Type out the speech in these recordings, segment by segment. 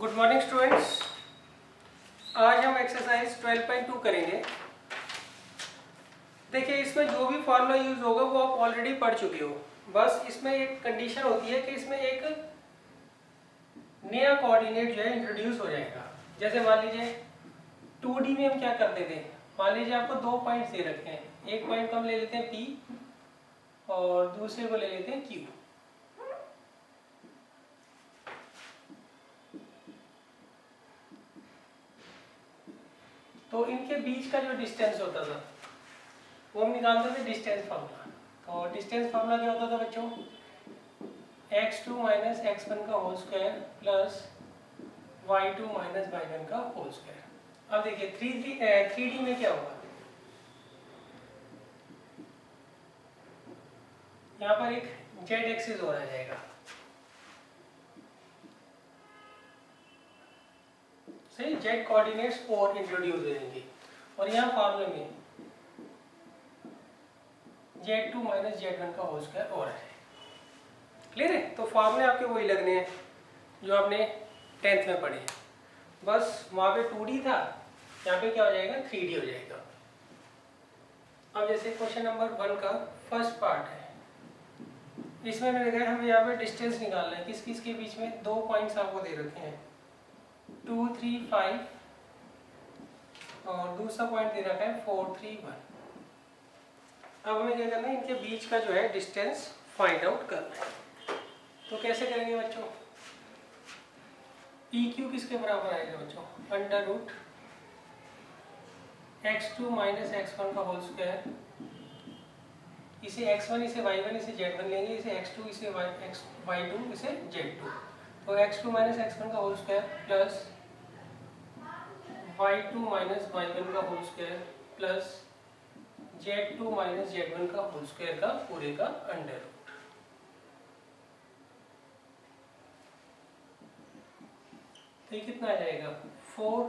Good morning students. आज हम exercise 12.2 करेंगे। देखिए, इसमें जो भी फार्मूला यूज होगा वो आप ऑलरेडी पढ़ चुके हो। बस इसमें एक कंडीशन होती है कि इसमें एक नया कोऑर्डिनेट जो है इंट्रोड्यूस हो जाएगा। जैसे मान लीजिए 2D में हम क्या करते थे, मान लीजिए आपको दो पॉइंट्स दे रखे हैं, एक पॉइंट को हम ले लेते हैं P और दूसरे को ले लेते हैं Q। तो इनके बीच का जो डिस्टेंस होता था वो हम निकालते थे डिस्टेंस फार्मूला। तो डिस्टेंस फार्मूला क्या होता था बच्चों, x2 माइनस x1 का whole square plus y2 minus y1 का होल स्क्वायर। अब देखिए 3D में क्या होगा, यहाँ पर एक z एक्सिस हो रहा जाएगा, सही, z कोऑर्डिनेट्स और इंट्रोड्यूस हो जाएंगे और यहाँ फार्मूले में z2 माइनस z1 का होल स्क्वायर और है। क्लियर है? तो फार्मूले आपके वही लगने हैं जो आपने 10th में पढ़े। बस वहाँ पे 2D था, यहाँ पे क्या हो जाएगा, 3D हो जाएगा। अब जैसे क्वेश्चन नंबर 1 का फर्स्ट पार्ट है, इसमें मैंने देखा हमें यहाँ पे डिस्टेंस निकालना है। किस किस के बीच में दो पॉइंट्स आपको दे रखे हैं, 2, 3, 5 और दूसरा पॉइंट दे रखा है 4, 3, 1। अब हमें क्या करना है, इनके बीच का जो है डिस्टेंस फाइंड आउट करना है। तो कैसे करेंगे बच्चों, PQ किसके बराबर आएगा बच्चों, under root x2 minus x1 का होल स्क्वायर, इसे x1 इसे y1 इसे z1 लेंगे, इसे x2 इसे y2 इसे z2। तो x2 माइनस x1 का whole square plus y2 minus y1 का whole square plus z2 minus z1 का होल स्क्वायर का पूरे का अंडर रूट। तो ये कितना आ जाएगा 4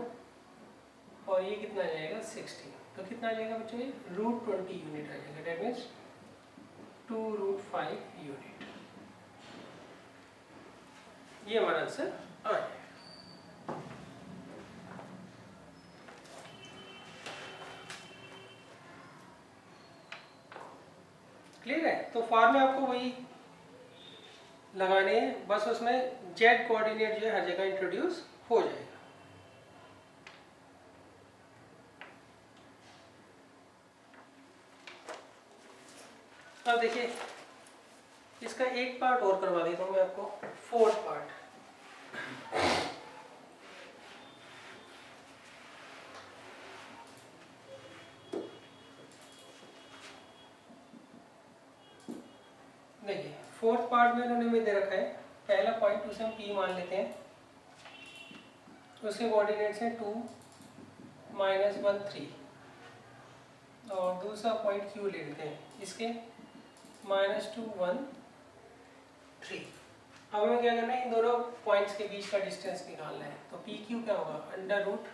और ये कितना आ जाएगा 16। तो कितना आ जाएगा बच्चों, ये √20 यूनिट आ जाएगा। That means 2√5 unit. ये हमारा आंसर आ जाएगा। क्लियर है? तो फॉर्मूले आपको वही लगाने हैं, बस उसमें z कोऑर्डिनेट जो है हर जगह इंट्रोड्यूस हो जाएगा। अब देखिए, इसका एक पार्ट और करवा देता हूं मैं आपको, फोर्थ पार्ट। देखिए फोर्थ पार्ट में उन्होंने में दे रखा है, पहला पॉइंट उसे हम P मान लेते हैं, उसके कोऑर्डिनेट्स हैं 2, -1, 3 और दूसरा पॉइंट Q ले लेते हैं, इसके -2, 1, 3। अब हमें क्या करना है, इन दोनों पॉइंट्स के बीच का डिस्टेंस निकालना है। तो PQ क्या होगा, under root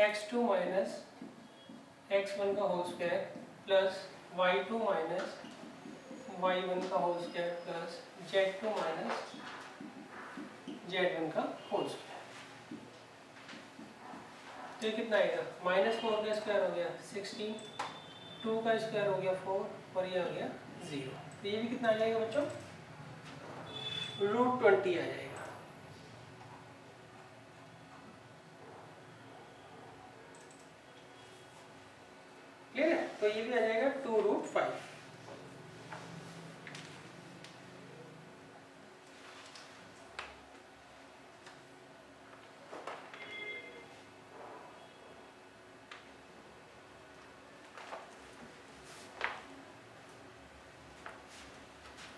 x2 minus x1 का whole square plus y2 minus y1 का whole square plus z2 minus z1 का होल स्क्वायर। तो ये कितना आएगा, -4 का स्क्वायर हो गया 16, 2 का स्क्वायर हो गया 4 और ये हो गया 0। तो ये भी कितना आ जाएगा बच्चों, √20 आ जाएगा। क्लियर है? तो ये भी आ जाएगा 2√5।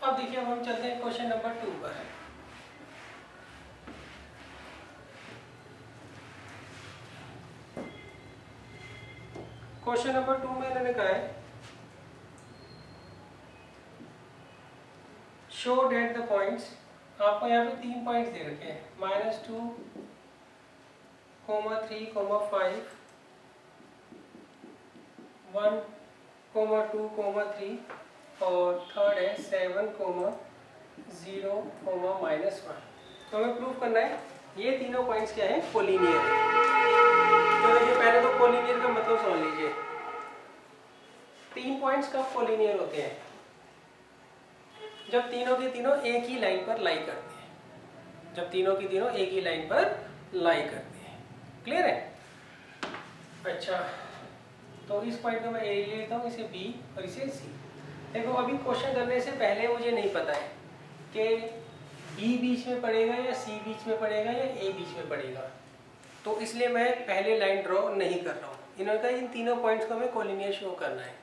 अब देखिए, अब हम चलते हैं क्वेश्चन नंबर 2 पर। क्वेश्चन नंबर 2 में इन्होंने कहा है, शो डेट द पॉइंट्स। आपको यहाँ पे 3 पॉइंट्स दे रखे हैं, -2, -3, -5, 1, -2, -3 और थर्ड है 7, 0, -1। तो हमें प्रूफ करना है ये तीनों पॉइंट्स क्या है, कोलिनियर है। तो देखिए पहले तो कोलिनियर का मतलब समझ लीजिए। 3 पॉइंट्स कब कोलिनियर होते हैं, जब तीनों के तीनों एक ही लाइन पर लाई करते हैं, जब तीनों की तीनों एक ही लाइन पर लाई करते हैं। क्लियर है? अच्छा, तो इस पॉइंट को मैं ए ले लेता हूँ, इसे बी और इसे सी। देखो अभी क्वेश्चन करने से पहले मुझे नहीं पता है कि बी बीच में पड़ेगा या सी बीच में पड़ेगा या ए बीच में पड़ेगा, तो इसलिए मैं पहले लाइन ड्रॉ नहीं कर रहा हूँ। इन्होंने कहा इन तीनों पॉइंट्स को हमें कोलिनियर शो करना है,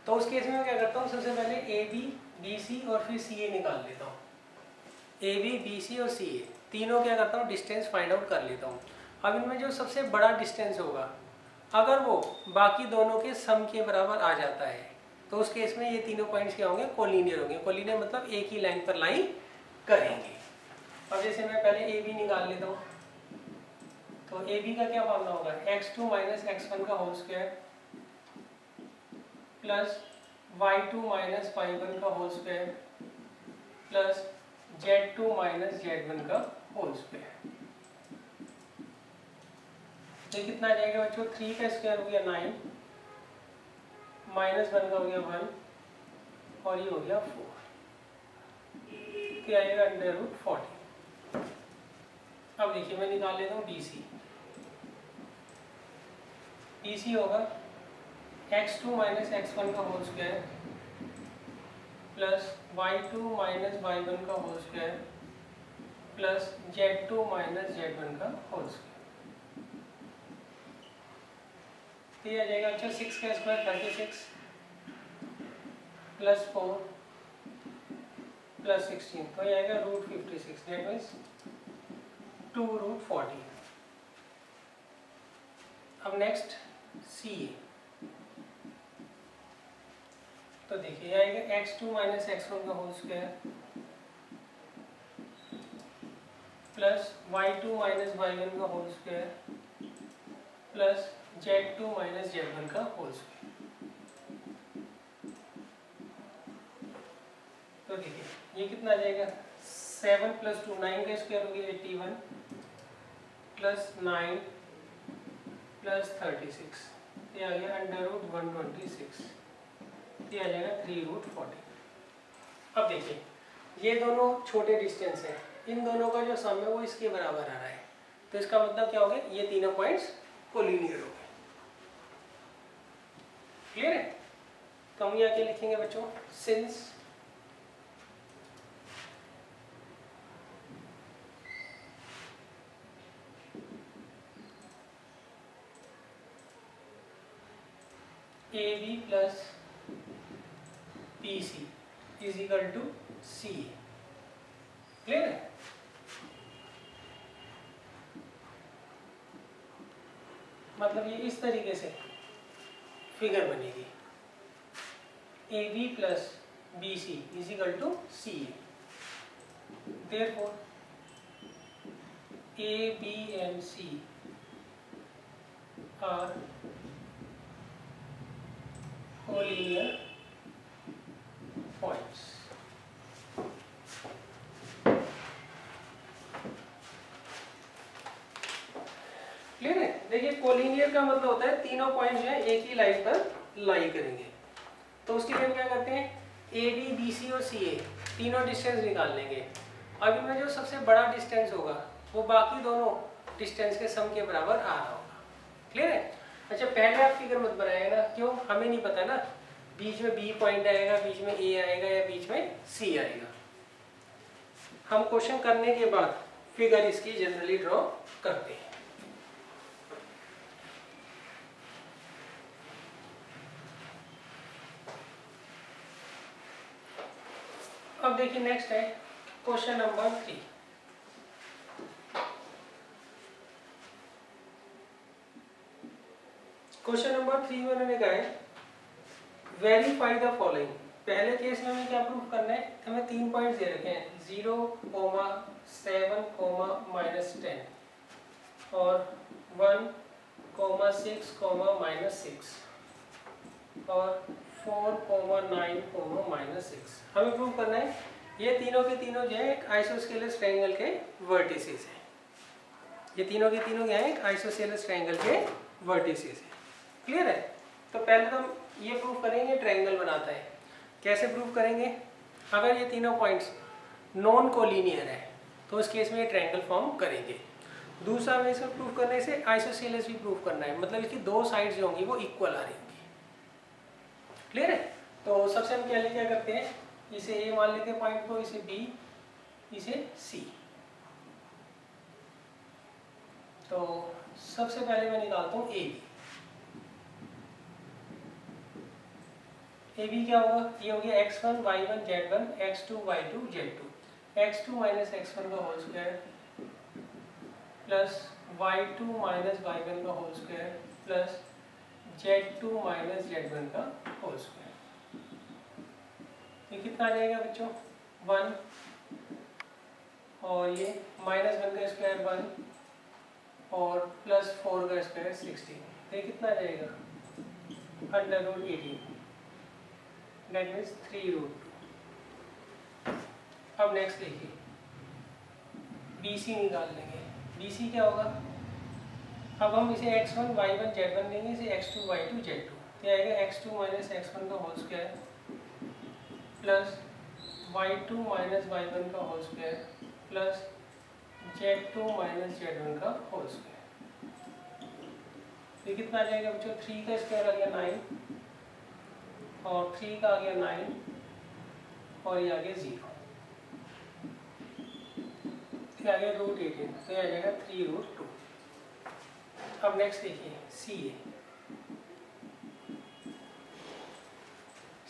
तो उस केस में मैं क्या करता हूँ, सबसे पहले ए बी बी सी और फिर सी ए निकाल लेता हूँ। ए बी सी और सी ए तीनों क्या करता हूँ, डिस्टेंस फाइंड आउट कर लेता हूँ। अब इनमें जो सबसे बड़ा डिस्टेंस होगा, अगर वो बाकी दोनों के सम के बराबर आ जाता है, तो उस केस में ये तीनों पॉइंट्स क्या होंगे, कोलिनियर होंगे। कोलिनियर मतलब एक ही लाइन पर लाई करेंगे। अब जैसे मैं पहले ए बी निकाल लेता हूँ, तो ए बी का क्या फॉर्मूला होगा, x2 माइनस x1 का whole square plus y2 minus y1 का whole square plus z2 minus z1 का होल स्क्वायर। ये कितना आ जाएगा बच्चों, 3 का स्क्वायर हो गया 9, माइनस 1 का हो गया 1 और ये हो गया 4, क्या आएगा √40। अब देखिए मैं निकाल लेता हूँ BC। BC होगा x2 माइनस x1 का whole square plus y2 minus y1 का whole square plus z2 minus z1 का होल स्क्वायर। तो ये आ जाएगा अच्छा 6 का स्क्वायर 36 प्लस 4 प्लस 16, तो ये आएगा √56, दैट मीन्स 2√40। अब नेक्स्ट सी ए, तो देखिए ये आएगा x2 माइनस x1 का whole square plus y2 minus y1 का whole square plus z2 minus z1 का होल स्क्वायर। तो देखिए ये कितना आ जाएगा, 7 प्लस 2 9 का स्क्वायर हो गया 81 प्लस 9 प्लस 36, ये आ गया √126, ये आ जाएगा 3√40। अब देखिए ये दोनों छोटे डिस्टेंस हैं, इन दोनों का जो सम है वो इसके बराबर आ रहा है, तो इसका मतलब क्या हो गया, ये तीनों पॉइंट्स कोलिनियर हो गए। क्लियर है? तो हम यहाँ क्या लिखेंगे बच्चों, since AB plus BC is equal to CA। Clear है? मतलब ये इस तरीके से फिगर बनेगी, AB plus BC is equal to CA। Therefore A, B and C are collinear points। Clear है? देखिए कोलिनियर का मतलब होता है तीनों पॉइंट जो है एक ही लाइन पर लाई करेंगे। तो उसके लिए हम क्या करते हैं, ए बी बी सी और सी ए तीनों डिस्टेंस निकाल लेंगे। अब इनमें जो सबसे बड़ा डिस्टेंस होगा वो बाकी दोनों डिस्टेंस के सम के बराबर आ रहा होगा। क्लियर है? अच्छा पहले आप फिगर मत बनाएगा ना, क्यों, हमें नहीं पता ना बीच में बी पॉइंट आएगा, बीच में ए आएगा या बीच में सी आएगा। हम क्वेश्चन करने के बाद फिगर इसकी जनरली ड्रॉ करते हैं। अब देखिए नेक्स्ट है क्वेश्चन नंबर 3। क्वेश्चन नंबर 3 में उन्होंने कहा है वेरीफाई द फॉलोइंग। पहले केस में हमें क्या प्रूफ करना है, हमें 3 पॉइंट्स दे रखे हैं 0, 7, -10 और 1, 6, -6 और 4, 9, -6। हमें प्रूव करना है ये तीनों के तीनों जो है एक आइसोस्केलस ट्रायंगल के वर्टिसेस हैं। ये तीनों के तीनों क्या है, आइसोसेलेस ट्रायंगल के वर्टिसेस है। क्लियर है? तो पहले तो हम ये प्रूव करेंगे ट्रायंगल बनाता है। कैसे प्रूव करेंगे? अगर ये तीनों पॉइंट्स नॉन कोलिनियर है तो उस केस में ये ट्रायंगल फॉर्म करेंगे। दूसरा हमें इसको प्रूव करने से आइसोसेलेस भी प्रूव करना है, मतलब इसकी दो साइड्स जो होंगी वो इक्वल आ रही होंगी। क्लियर है? तो सबसे हम पहले क्या करते हैं, इसे ए मान लेते हैं पॉइंट को, इसे बी, इसे सी। तो सबसे पहले मैं निकालता हूँ ए बी। ए बी क्या होगा, ये हो गया x1 y1 z1 x2 y2 z2, x2 minus x1 का whole square plus y2 minus y1 का whole square plus z2 minus z1 का होल स्क्वायर। ये कितना आ जाएगा बच्चों, 1, और ये -1 का स्क्वायर 1 और प्लस 4 का स्क्वायर 16। ये कितना आ जाएगा, √18, दैट मीन्स 3√2। अब नेक्स्ट देखिए, BC निकाल लेंगे। BC क्या होगा, अब हम इसे x1 y1 z1 लेंगे, इसे x2 y2 z2, तो आएगा x2 माइनस x1 का whole square plus y2 minus y1 का whole square plus z2 minus z1 का होल स्क्वायर। ये कितना आ जाएगा बच्चों, 3 का स्क्वायर आ गया 9 और 3 का आ गया 9 और ये आ गया 0, ये आ गया √18, तो ये आ जाएगा 3√2। अब नेक्स्ट देखिए CA।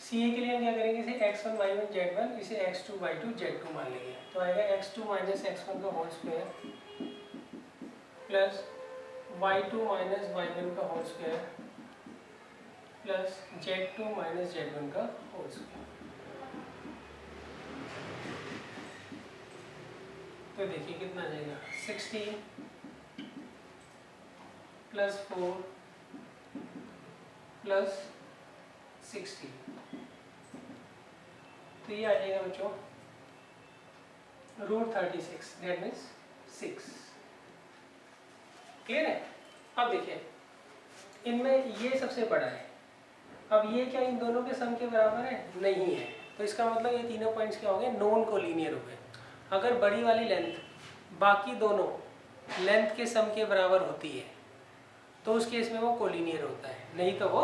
CA के लिए हम क्या करेंगे, इसे x1 y1 z1 इसे x2 y2 z2 मान लेंगे, तो आएगा x2 माइनस x1 का whole square plus y2 minus y1 का whole square plus z2 minus z1 का होल स्क्वायर। तो देखिए कितना आ जाएगा, 16 प्लस 4 प्लस 16, तो ये आ जाएगा बच्चों √36, दैट मीन्स 6। क्लियर है? अब देखिए इनमें ये सबसे बड़ा है, अब ये क्या इन दोनों के सम के बराबर है? नहीं है, तो इसका मतलब ये तीनों पॉइंट्स क्या हो गए, नॉन कोलिनियर हो गए। अगर बड़ी वाली लेंथ बाकी दोनों लेंथ के सम के बराबर होती है तो उस केस में वो कोलिनियर होता है, नहीं तो वो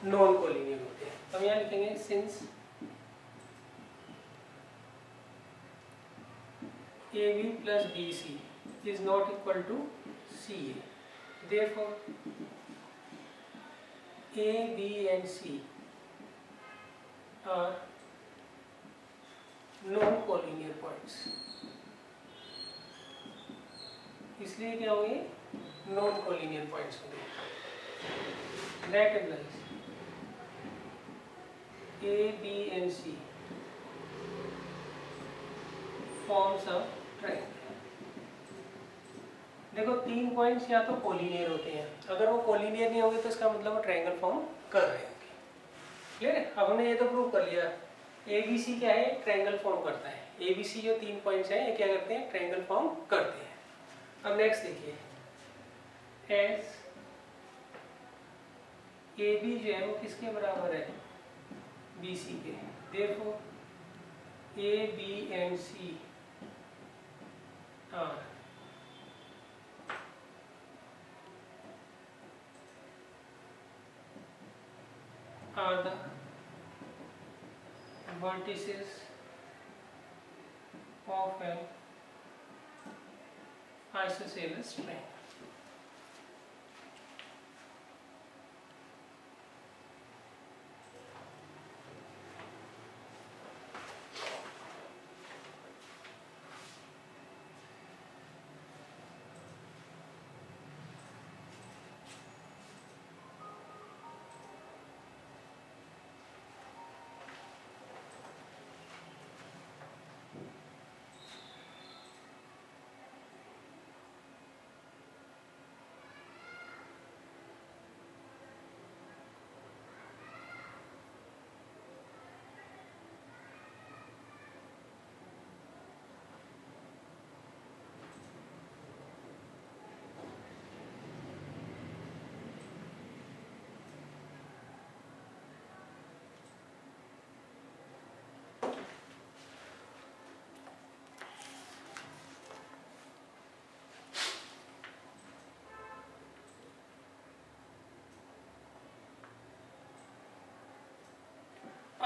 नॉन कोलिनियर होते हैं। तो हम यहाँ लिखेंगे since AB plus BC is not equal to CA, therefore A, B and C are non-collinear points। इसलिए क्या होंगे, non-collinear points होंगे। That implies A, B and C forms a triangle। देखो तीन पॉइंट्स या तो कोलिनियर होते हैं, अगर वो कोलिनियर नहीं होंगे तो इसका मतलब वो ट्रायंगल फॉर्म कर रहे होंगे। क्लियर है? अब हमने ये तो प्रूव कर लिया ABC क्या है, ट्रायंगल फॉर्म करता है। ABC जो तीन पॉइंट्स हैं ये क्या करते हैं, ट्रायंगल फॉर्म करते हैं। अब नेक्स्ट देखिए, एस AB जो है वो किसके बराबर है, BC के, therefore A, B and C are the vertices of an isosceles triangle।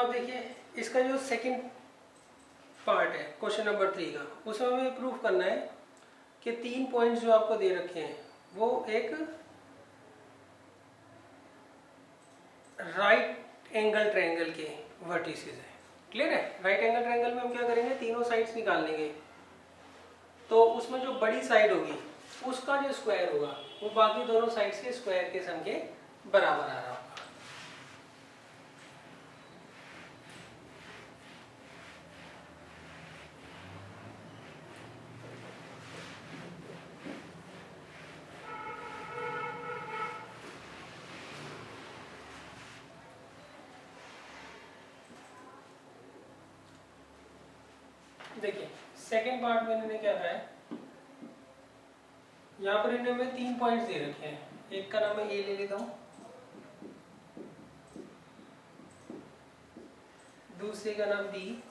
अब देखिए इसका जो सेकंड पार्ट है क्वेश्चन नंबर 3 का, उसमें हमें प्रूव करना है कि 3 पॉइंट्स जो आपको दे रखे हैं वो एक राइट एंगल ट्रायंगल के वर्टिसेस है। क्लियर है? राइट एंगल ट्रायंगल में हम क्या करेंगे, तीनों साइड्स निकाल लेंगे, तो उसमें जो बड़ी साइड होगी उसका जो स्क्वायर होगा वो बाकी दोनों साइड्स के स्क्वायर के सम के बराबर आ रहा होगा। देखिए सेकेंड पार्ट में इन्होंने क्या कहा है, यहाँ पर इन्होंने हमें 3 पॉइंट्स दे रखे हैं। एक का नाम मैं ए ले लेता हूँ, दूसरे का नाम बी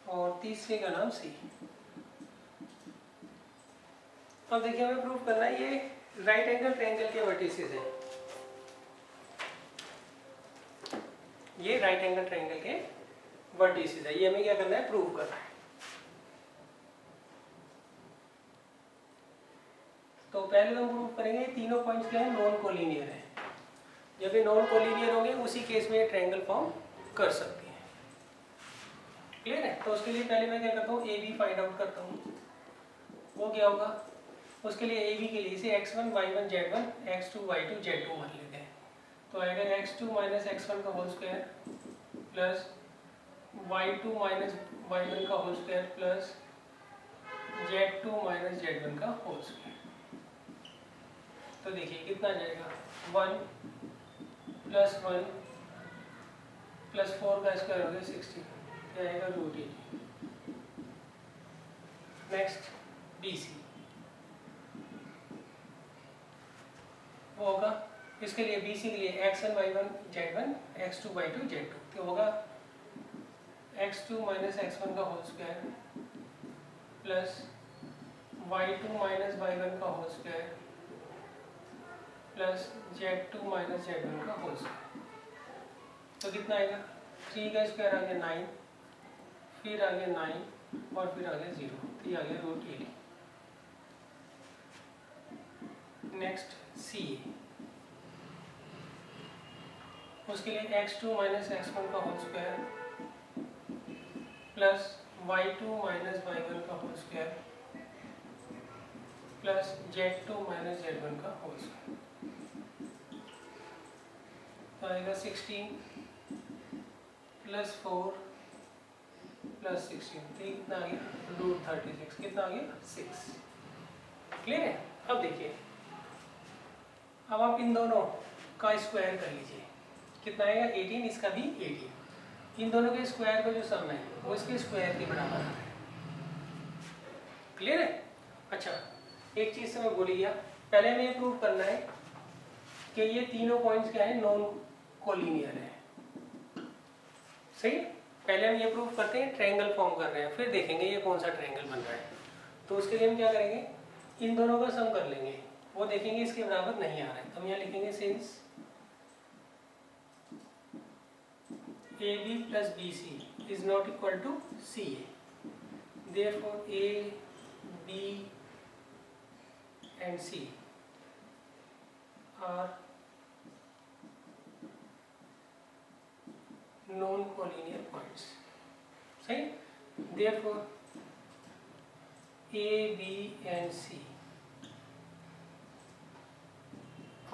और तीसरे का नाम सी। अब देखिए हमें प्रूफ करना है ये राइट एंगल ट्रायंगल के वर्टिसेस हैं, ये राइट एंगल ट्रायंगल के वर्टिसेस है, ये हमें क्या करना है, प्रूव करना है। तो पहले तो हम प्रूव करेंगे तीनों पॉइंट्स क्या है, नॉन कोलिनियर है। जब ये नॉन कोलिनियर होंगे उसी केस में ये ट्रायंगल फॉर्म कर सकते हैं। क्लियर है? तो उसके लिए पहले मैं क्या करता हूँ, ए बी फाइंड आउट करता हूँ। वो क्या होगा, उसके लिए ए बी के लिए इसे x1 y1 z1 x2 y2 z2 मान लेते हैं। तो आएगा x2 माइनस x1 का whole square plus y2 minus y1 का whole square plus z2 minus z1 का होल स्क्वायर। तो देखिए कितना आ जाएगा, 1 प्लस 1 प्लस 4 का स्क्वायर हो गया 16, क्या आएगा √8। नेक्स्ट BC वो होगा, इसके लिए BC के लिए x1 y1 z1 x2 y2 z2, तो होगा x2 माइनस x1 का whole square plus y2 minus y1 का whole square plus z2 minus z1 का होल स्क्वायर। तो कितना आएगा, 3 का स्क्वायर आ गया 9, फिर आ गया 9 और फिर आ गया 0, तो ये आ गया √8। नेक्स्ट सी, उसके लिए x2 माइनस x1 का whole square plus y2 minus y1 का whole square plus z2 minus z1 का होल स्क्वायर। तो आएगा 16 प्लस 4 प्लस 16, तो कितना आ गया √36, कितना आ गया 6। क्लियर है? अब देखिए, अब आप इन दोनों का स्क्वायर कर लीजिए, कितना आएगा 18, इसका भी 18। इन दोनों के स्क्वायर का जो सम है वो इसके स्क्वायर के बराबर आ रहा है। क्लियर है? अच्छा, एक चीज से मैं भूल गया, पहले हमें ये प्रूव करना है कि ये तीनों पॉइंट्स क्या है, नॉन कोलिनियर है। सही, पहले हम ये प्रूव करते हैं ट्रायंगल फॉर्म कर रहे हैं, फिर देखेंगे ये कौन सा ट्रायंगल बन रहा है। तो उसके लिए हम क्या करेंगे, इन दोनों का सम कर लेंगे, वो देखेंगे इसके बराबर नहीं आ रहा है, तो हम यहाँ लिखेंगे since AB plus BC is not equal to CA, therefore A, B and C are non-collinear points. सही? Therefore A, B and C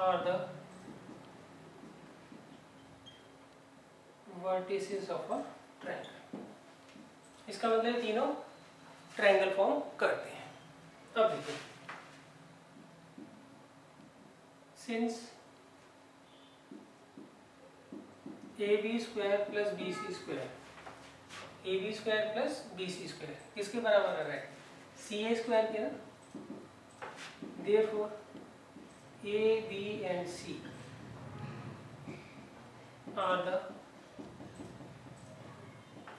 are the vertices of a triangle. इसका मतलब तीनों ट्रायंगल फॉर्म करते हैं। अब देखिए, since AB square plus BC square, AB square plus BC square किसके बराबर आ रहा है, CA स्क्वायर के ना। Therefore A, B and C are the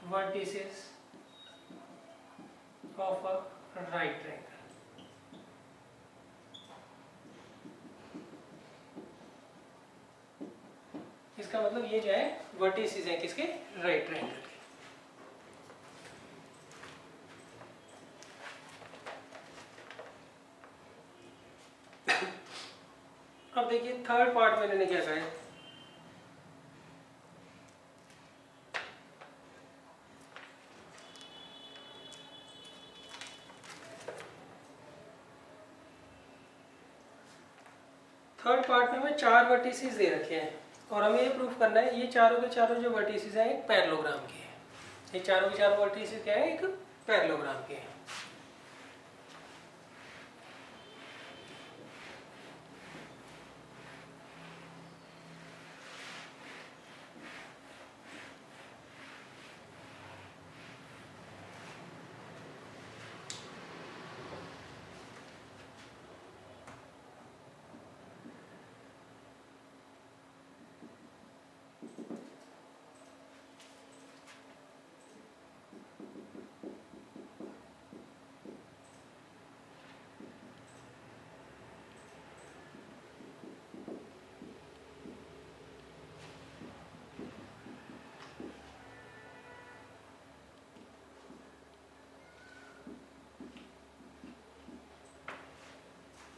vertices of a right triangle. इसका मतलब ये जो है वर्टिसेस हैं किसके, राइट ट्रायंगल के। अब देखिए थर्ड पार्ट में मैंने क्या कहा है, थर्ड पार्ट में हमें 4 वर्टिसेस दे रखे हैं और हमें ये प्रूफ करना है ये चारों के चारों जो वर्टिसेस हैं एक पैरेललोग्राम के हैं। ये चारों के चारों वर्टिसेस क्या है, एक पैरेललोग्राम के हैं।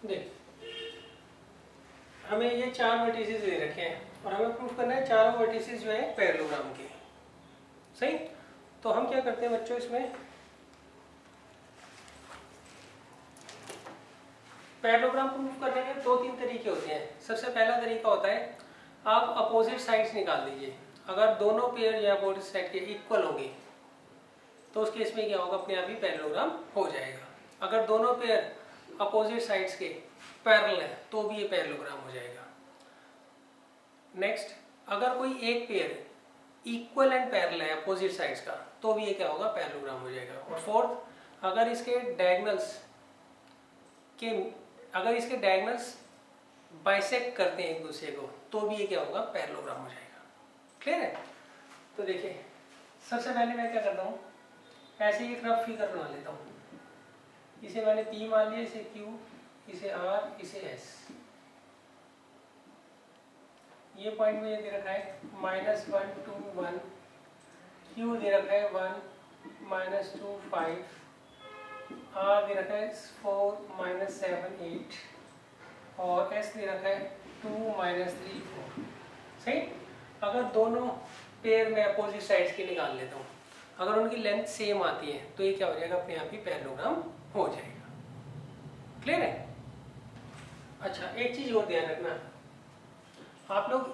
देख हमें ये 4 वर्टिसेस दे रखे हैं और हमें प्रूफ करना है चारों वर्टिसेस जो है पैरेललोग्राम के, सही। तो हम क्या करते हैं बच्चों, इसमें पैरेललोग्राम प्रूफ करने के 2-3 तरीके होते हैं। सबसे पहला तरीका होता है आप अपोजिट साइड्स निकाल दीजिए। अगर दोनों पेयर या अपोजिट साइड के इक्वल होंगे तो उस केस में क्या होगा, अपने आप ही पैरेललोग्राम हो जाएगा। अगर दोनों पेयर अपोजिट साइड्स के पैरेलल है तो भी ये पैरेललोग्राम हो जाएगा। नेक्स्ट, अगर कोई एक पेयर इक्वल एंड पैरेलल है अपोजिट साइड्स का तो भी ये क्या होगा, पैरेललोग्राम हो जाएगा। और फोर्थ, अगर इसके डायगोनल्स बाइसेक्ट करते हैं एक दूसरे को तो भी ये क्या होगा, पैरेललोग्राम हो जाएगा। क्लियर है? तो देखिए सबसे पहले मैं क्या करता हूँ, ऐसे ही एक रफ फिगर बना लेता हूँ। इसे मैंने P मान लिया, इसे Q, इसे R, इसे S। ये पॉइंट मुझे दे रखा है -1 2 1, Q दे रखा है 1 -2 5, R दे रखा है 4 -7 8 और S दे रखा है 2 -3 4। सही। अगर दोनों पेयर में अपोजिट साइड्स की निकाल लेता हूँ, अगर उनकी लेंथ सेम आती है तो ये क्या हो जाएगा, अपने आप ही पैरेललोग्राम हो जाएगा। क्लियर है? अच्छा, एक चीज और ध्यान रखना, आप लोग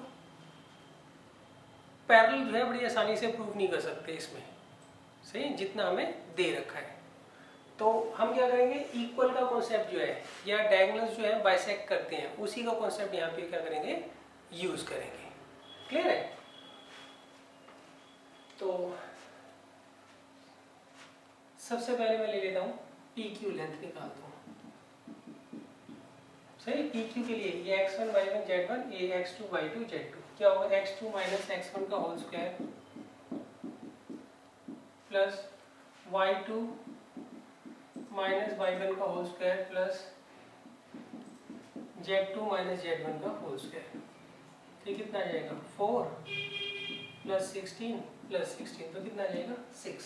पैरेलल जो है बड़ी आसानी से प्रूव नहीं कर सकते इसमें, सही, जितना हमें दे रखा है। तो हम क्या करेंगे, इक्वल का कॉन्सेप्ट जो है या डायगोनल्स जो है बाइसेक्ट करते हैं, उसी का कॉन्सेप्ट यहाँ पे क्या करेंगे, यूज करेंगे। क्लियर है? तो सबसे पहले मैं ले लेता हूँ PQ लेंथ निकालता हूँ। सही। PQ के लिए ये x1 y1 z1 ये x2 y2 z2 क्या होगा, x2 - x1 का whole square plus y2 - y1 का whole square plus z2 - z1 का होल स्क्वायर। तो कितना आ जाएगा, 4 + 16 + 16 तो कितना आ जाएगा, 6।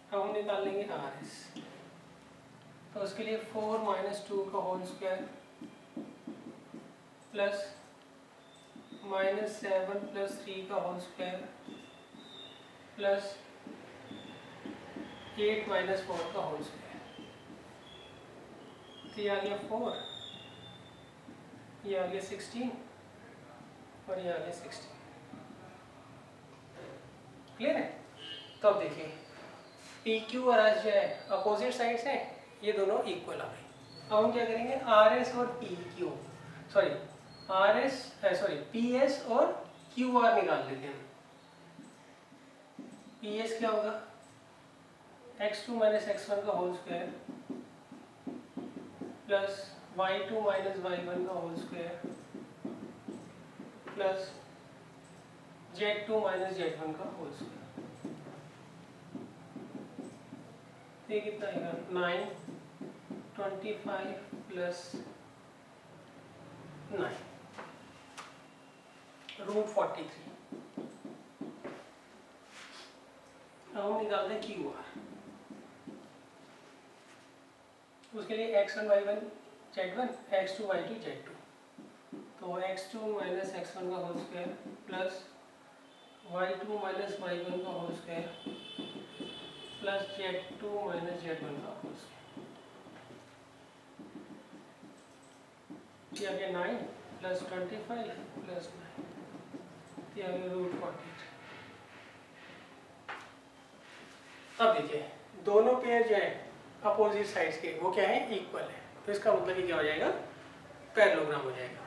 अब हम निकाल लेंगे RS। तो उसके लिए 4 - 2 का होल स्क्वायर प्लस -7 + 3 का होल स्क्वायर प्लस 8 - 4 का होल स्क्वायर। तो ये आ गया 4, ये आ गया 16 और ये आ गया 16। क्लियर है? तो अब देखिए PQ और RS जो है अपोजिट साइड्स हैं, ये दोनों इक्वल आ गए। अब हम क्या करेंगे, RS और PS और QR निकाल लेते हैं। PS क्या होगा, x2 - x1 का whole square plus y2 - y1 का whole square plus z2 - z1 का होल स्क्वायर। ये कितना आएगा, 9 25 + 9। √43। अब हम निकालते हैं क्यू आर। उसके लिए x1 y1 z1 x2 y2 z2, तो x2 माइनस x1 का whole square plus y2 minus y1 का whole square plus z2 minus z1 का होल स्क्वायर, ये आ गया 9 प्लस 25 प्लस 9, ये आ गया √43। अब देखिए दोनों पेयर जो है अपोजिट साइड्स के वो क्या है, इक्वल है, तो इसका मतलब ये क्या हो जाएगा, पैरेललोग्राम हो जाएगा।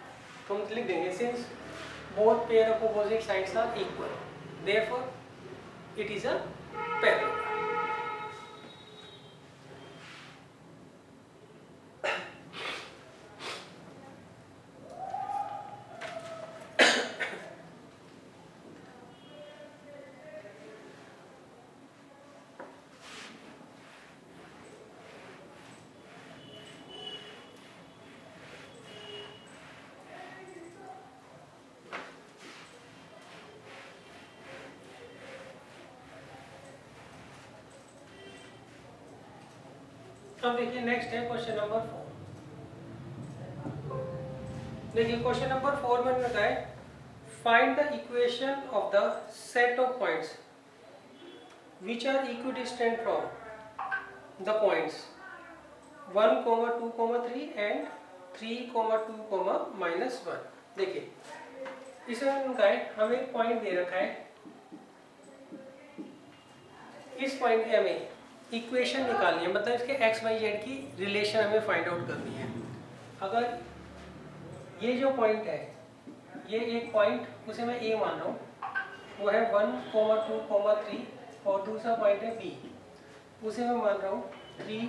तो हम लिख देंगे since both pair of opposite sides are equal therefore it is a parallelogram. अब देखिए नेक्स्ट है क्वेश्चन नंबर 4। देखिए क्वेश्चन नंबर 4 में लिखा है find the equation of the set of points which are equidistant from the points 1, 2, 3 and 3, 2, -1। देखिए इसमें लिखा है हमें एक पॉइंट दे रखा है, इस पॉइंट के हमें इक्वेशन निकालनी है, मतलब इसके x y z की रिलेशन हमें फाइंड आउट करनी है। अगर ये जो पॉइंट है, ये एक पॉइंट उसे मैं a मान रहा हूँ, वो है 1, 2, 3 और दूसरा पॉइंट है b, उसे मैं मान रहा हूँ 3,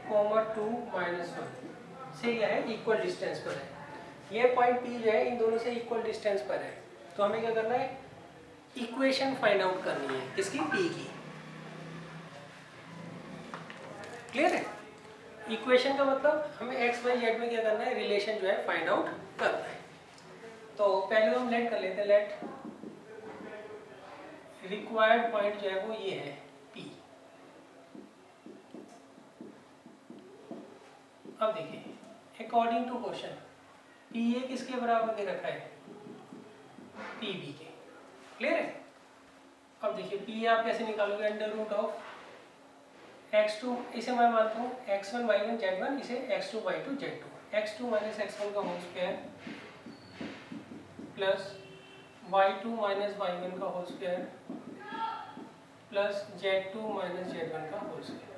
2, -1 से क्या है, इक्वल डिस्टेंस पर है। ये पॉइंट p जो है इन दोनों से इक्वल डिस्टेंस पर है, तो हमें क्या करना है, इक्वेशन फाइंड आउट करनी है किसकी, p की। क्लियर है? इक्वेशन का मतलब हमें x y z में क्या करना है, रिलेशन जो है फाइंड आउट करना है। तो पहले हम लेट कर लेते हैं, लेट रिक्वायर्ड पॉइंट जो है वो ये है P। अब देखिए अकॉर्डिंग टू क्वेश्चन P ए किसके बराबर दे रखा है, PB के। क्लियर है? अब देखिए P आप कैसे निकालोगे, √of x2, इसे मैं मानता हूँ x1 y1 z1, इसे x2 y2 z2, x2 minus x1 का whole square plus y2 minus y1 का whole square plus z2 minus z1 का होल स्क्वायर।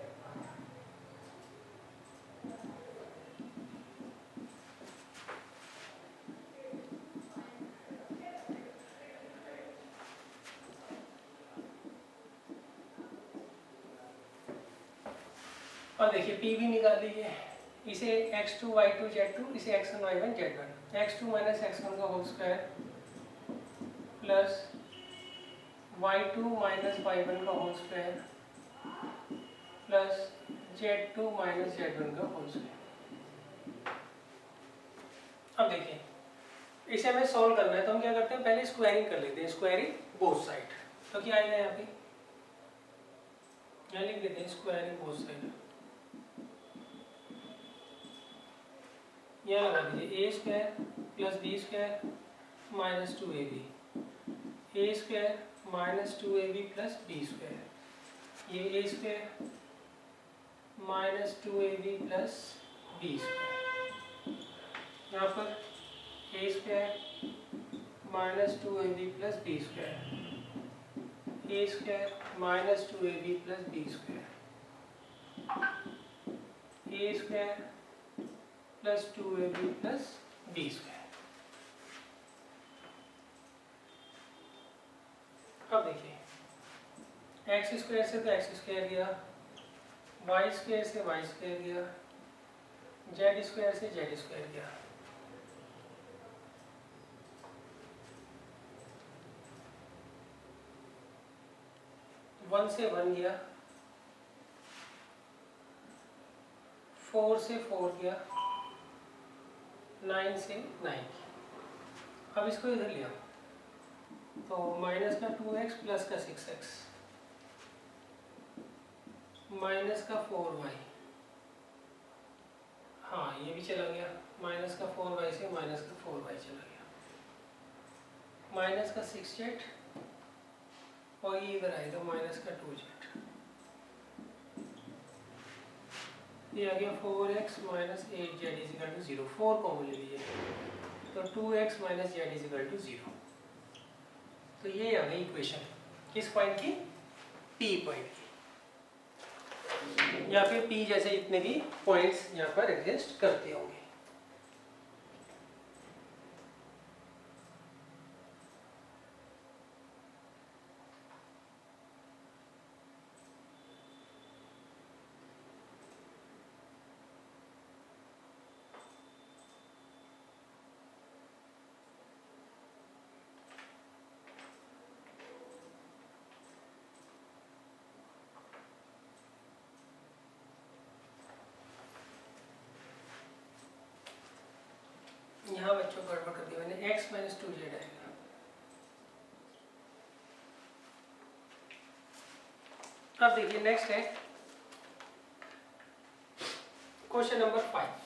और देखिए P भी निकाल लीजिए, इसे x2 y2 z2, इसे x1 y1 z1, x2 minus x1 का whole square plus y2 minus y1 का whole square plus z2 minus z1 का होल स्क्वायर। अब देखिए इसे हमें सॉल्व करना है, तो हम क्या करते हैं, पहले स्क्वायरिंग कर लेते हैं, स्क्वायरिंग बोथ साइड। तो क्या आएगा यहाँ पे, यहाँ लिख देते हैं स्क्वायरिंग बोथ साइड। यहाँ लगा दीजिए a square plus b square minus 2ab, a square minus 2ab plus b square, ये a square minus 2ab plus b square, यहाँ पर a square minus 2ab plus b square, a square minus 2ab plus b square, a square plus 2ab plus b square. अब देखिए x square से तो x square गया, Y square से Y square गया, Z square से Z square गया। 1 से 1 गया, 4 से 4 गया, 9 से 9 गया। अब इसको इधर ले आओ, तो माइनस का 2x प्लस का 6x माइनस का 4y, हाँ ये भी चला गया, माइनस का 4y से माइनस का 4y चला गया, माइनस का 6z और ये इधर आएगा माइनस का 2z, ये आ गया 4x minus 8z is equal to 0, 4 common ले लीजिए तो 2x minus z is equal to 0। तो ये आ गई इक्वेशन किस पॉइंट की, P पॉइंट की, या फिर P जैसे इतने भी पॉइंट्स यहाँ पर एग्जिस्ट करते होंगे। यहाँ बच्चों गड़बड़ कर दी मैंने, x माइनस 2z आएगा। अब देखिए नेक्स्ट है क्वेश्चन नंबर 5।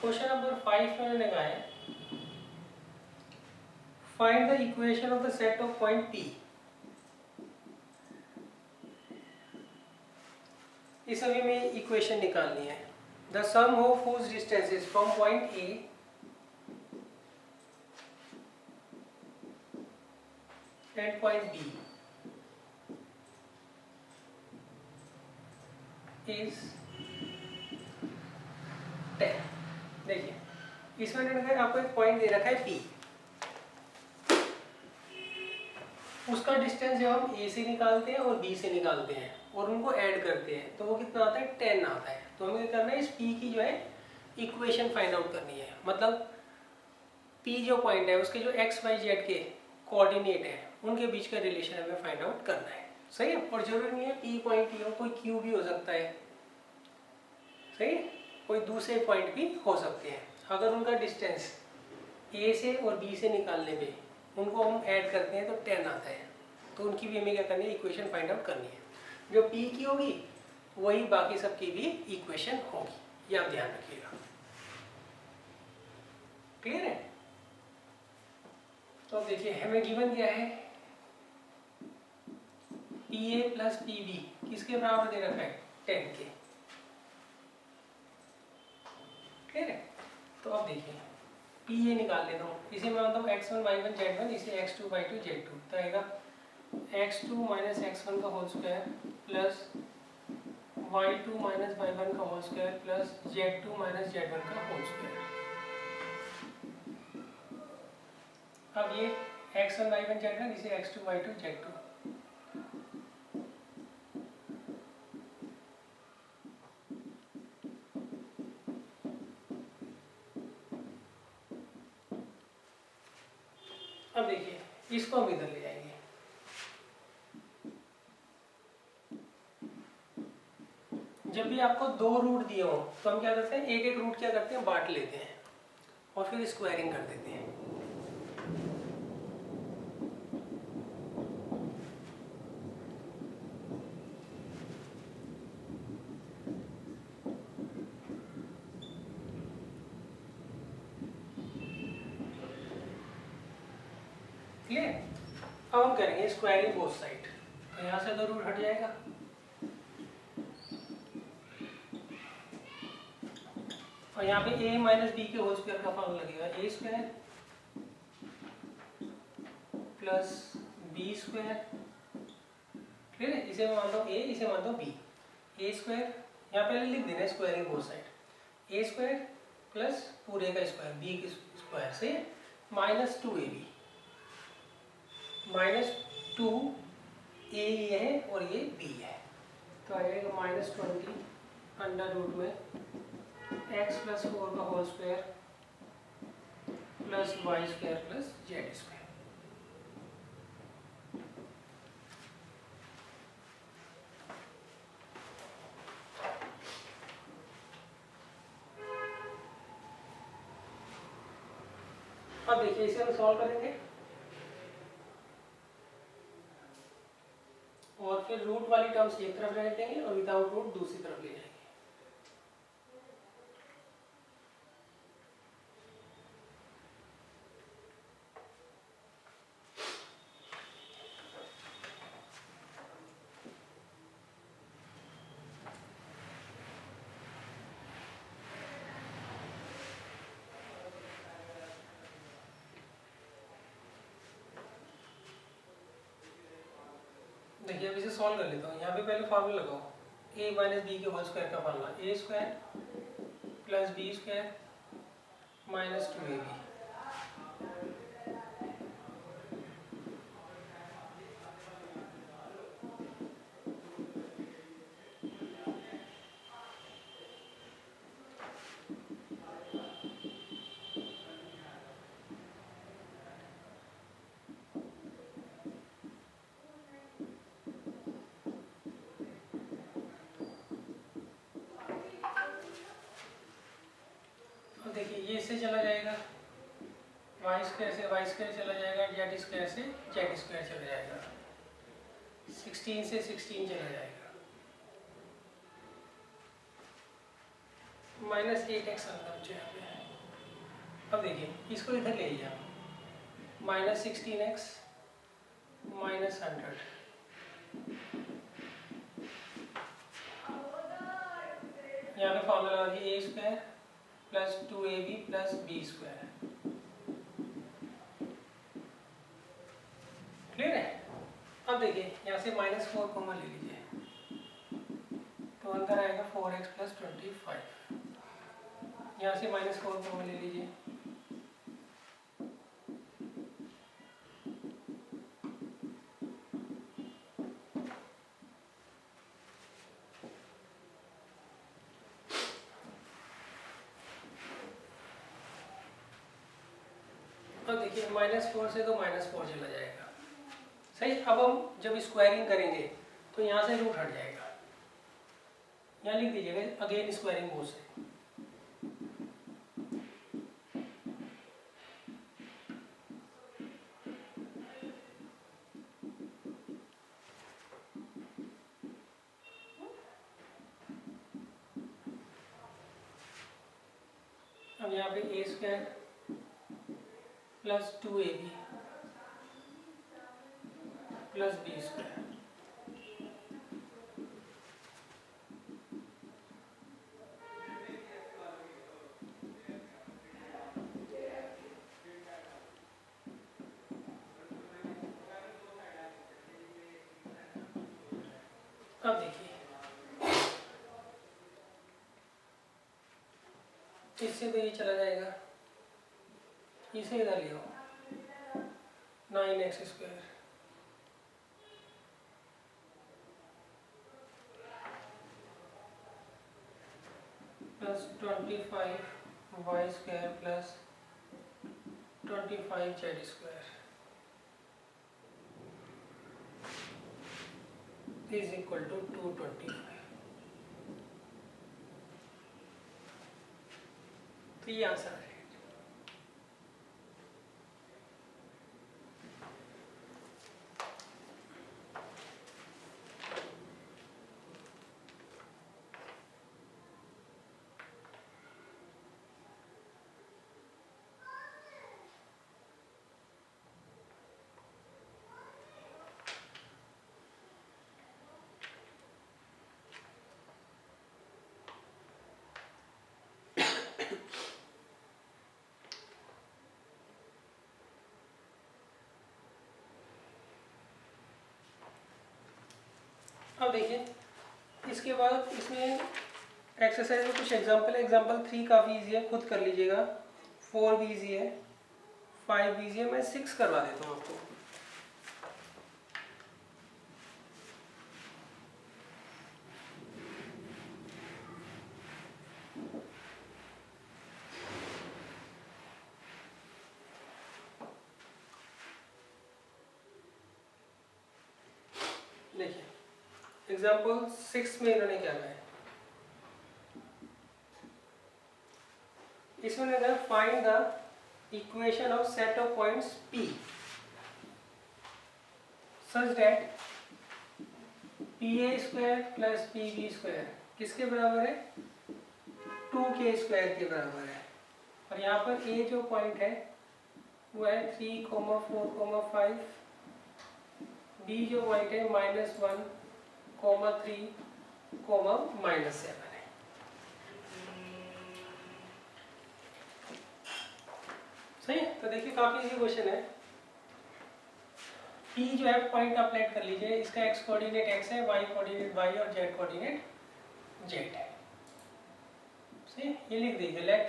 क्वेश्चन नंबर 5 में मैंने कहा है find the equation of the set of point P। इस अभी में इक्वेशन निकालनी है। The sum of whose distances from point A and point B is 10। देखिए इसमें आपको एक पॉइंट दे रखा है P, उसका डिस्टेंस जब हम A से निकालते हैं और B से निकालते हैं और उनको ऐड करते हैं तो वो कितना आता है, 10 आता है। तो हमें क्या करना है, इस P की जो है इक्वेशन फाइंड आउट करनी है। मतलब P जो पॉइंट है उसके जो x y z के कोऑर्डिनेट है उनके बीच का रिलेशन हमें फाइंड आउट करना है। सही है, और जरूरी नहीं है P पॉइंट ही हो, कोई Q भी हो सकता है। सही है, कोई दूसरे पॉइंट भी हो सकते हैं। अगर उनका डिस्टेंस A से और B से निकालने में उनको हम ऐड करते हैं तो 10 आता है। तो उनकी भी हमें क्या करनी है, इक्वेशन फाइंड आउट करनी है। जो P की होगी वही बाकी सबकी भी इक्वेशन होगी, ये आप ध्यान रखिएगा। क्लियर है? तो देखिए हमें गिवन क्या है, PA प्लस PB किसके बराबर दे रखा है, 10 के। क्लियर है? तो अब देखिए PA निकाल लेता हूँ, इसे मैं मानता हूँ x1 y1 z1, इसे x2 y2 z2। तो आएगा x2 माइनस x1 का whole square plus y2 minus y1 का whole square plus z2 minus z1 का होल स्क्वायर। अब ये x1 y1 z1, इसे x2 y2 z2। अब देखिए इसको हम इधर ले जाएंगे। जब भी आपको दो रूट दिए हो तो हम क्या करते हैं, एक एक रूट क्या करते हैं, बांट लेते हैं और फिर स्क्वायरिंग कर देते हैं। क्लियर? अब हम करेंगे स्क्वायरिंग बोथ साइड। तो यहाँ से तो रूट हट जाएगा, और यहाँ पे a माइनस बी के होल स्क्वायर का फॉर्मूला लगेगा, a square plus B square. Clear है? इसे मैं मानता हूँ a, इसे मानता हूँ b। a स्क्वायर यहाँ पहले लिख देना है squaring both side, a square plus पूरे का स्क्वायर b की स्क्वायर से माइनस 2ab, माइनस 2 a ये है और ये b है। तो आ जाएगा माइनस 20 अंडर रूट में x प्लस 4 का whole square plus Y square plus Z square. अब देखिए इसे हम सॉल्व करेंगे और फिर रूट वाली टर्म्स एक तरफ रह देंगे और विदाउट रूट दूसरी तरफ ले जाएंगे। देखिए अब इसे सॉल्व कर लेता हूँ। यहाँ पे पहले फार्मूला लगाओ a माइनस बी के होल स्क्वायर का formula a square plus B square minus 2ab। देखिए ये इससे चला जाएगा, वाई स्क्वायर से वाई स्क्वायर चला जाएगा, जेड स्क्वायर से जेड स्क्वायर चला जाएगा, 16 से 16 चला जाएगा, माइनस 8x अंदर जो यहाँ पे है। अब देखिए इसको इधर ले लिया, माइनस 16x माइनस 100, यहाँ पे फॉर्मूला लगा दिया a square plus 2ab plus B square. Clear है? अब देखिए यहाँ से -4 कॉमन ले लीजिए तो अंदर आएगा 4x प्लस 25। यहाँ से -4 कॉमन ले लीजिए, अब देखिए -4 से तो -4 चला जाएगा। सही, अब हम जब स्क्वायरिंग करेंगे तो यहाँ से रूट हट जाएगा, यहाँ लिख दीजिएगा अगेन स्क्वायरिंग बोर्ड से। अब यहाँ पे a square plus 2ab plus B square, अब देखिए इससे तो ये चला जाएगा, इसे इधर ले आओ, 9x square plus 25 Y square plus 25 Z square is equal to 225। तो ये आंसर है। अब देखिए इसके बाद इसमें एक्सरसाइज में कुछ एग्जांपल है। एग्जांपल 3 काफ़ी इजी है, खुद कर लीजिएगा। 4 भी इजी है, 5 भी इजी है, मैं 6 करवा देता हूँ आपको। देखिए एग्जाम्पल 6 में इन्होंने क्या कहा है, इसमें अगर find the equation of set of points P such that PA² plus PB² किसके बराबर है, 2K² के बराबर है। और यहाँ पर A जो पॉइंट है वो है 3, 4, 5, B जो पॉइंट है -1, -3, -7 है। सही है, तो देखिए काफी इजी क्वेश्चन है। P जो है पॉइंट आप लेट कर लीजिए, इसका x कोऑर्डिनेट x है, y कोऑर्डिनेट y और z कोऑर्डिनेट z है। सही, ये लिख दीजिए, let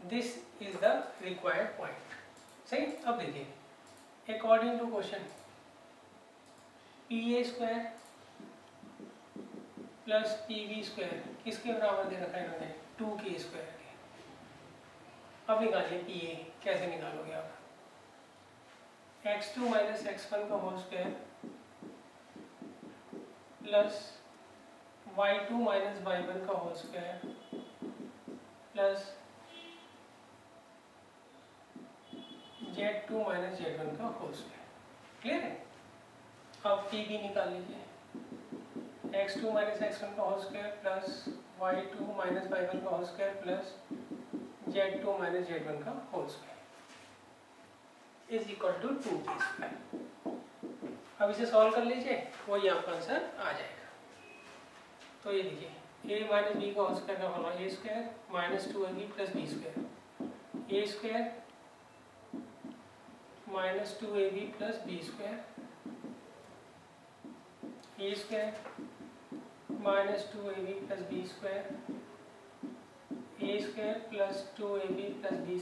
this is the required point. सही, अब देखिए according to question PA² plus PB² किसके बराबर दे रखा है इन्होंने, 2K² के। अब निकालिए PA, कैसे निकालोगे आप, x2 माइनस x1 का whole square plus y2 minus y1 का whole square plus z2 minus z1 का होल स्क्वायर। क्लियर है, अब PB निकाल लीजिए, x2 माइनस x1 का whole square plus y2 minus y1 का whole square plus z2 minus z1 का whole square is equal to 2K²। अब इसे सॉल्व कर लीजिए, वही आपका आंसर आ जाएगा। तो ये देखिए a माइनस बी का होल स्क्वायर का होगा a² minus 2ab plus b² a² minus 2ab plus b² a² minus 2ab plus b² a² plus 2ab plus b²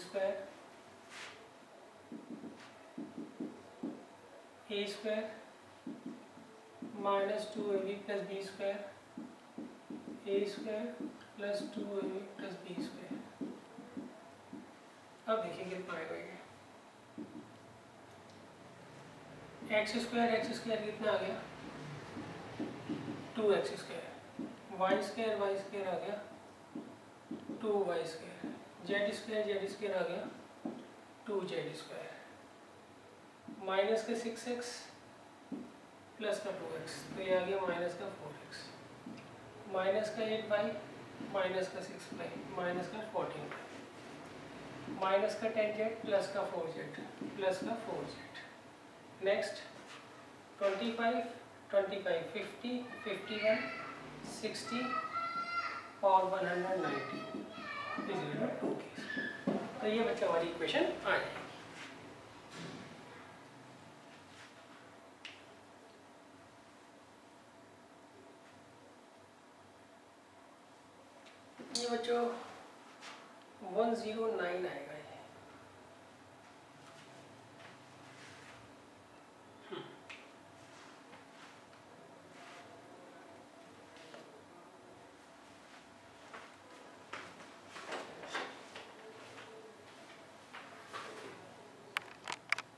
a² minus 2ab plus b² a² plus 2ab plus b²। अब देखिए कितना आएगा ये, x² कितना आ गया, 2x², y² आ गया 2y², z² आ गया 2z², minus का 6x प्लस का 2x, तो ये आ गया माइनस का 4x, माइनस का 8y माइनस का 6y माइनस का 14y, माइनस का 10z प्लस का 4z प्लस का 4z। नेक्स्ट 25, 50, 51, 60 और 190 इज 2K। तो ये बच्चा हमारी इक्वेशन आ जाएगी। ये बच्चों 109 आएगा।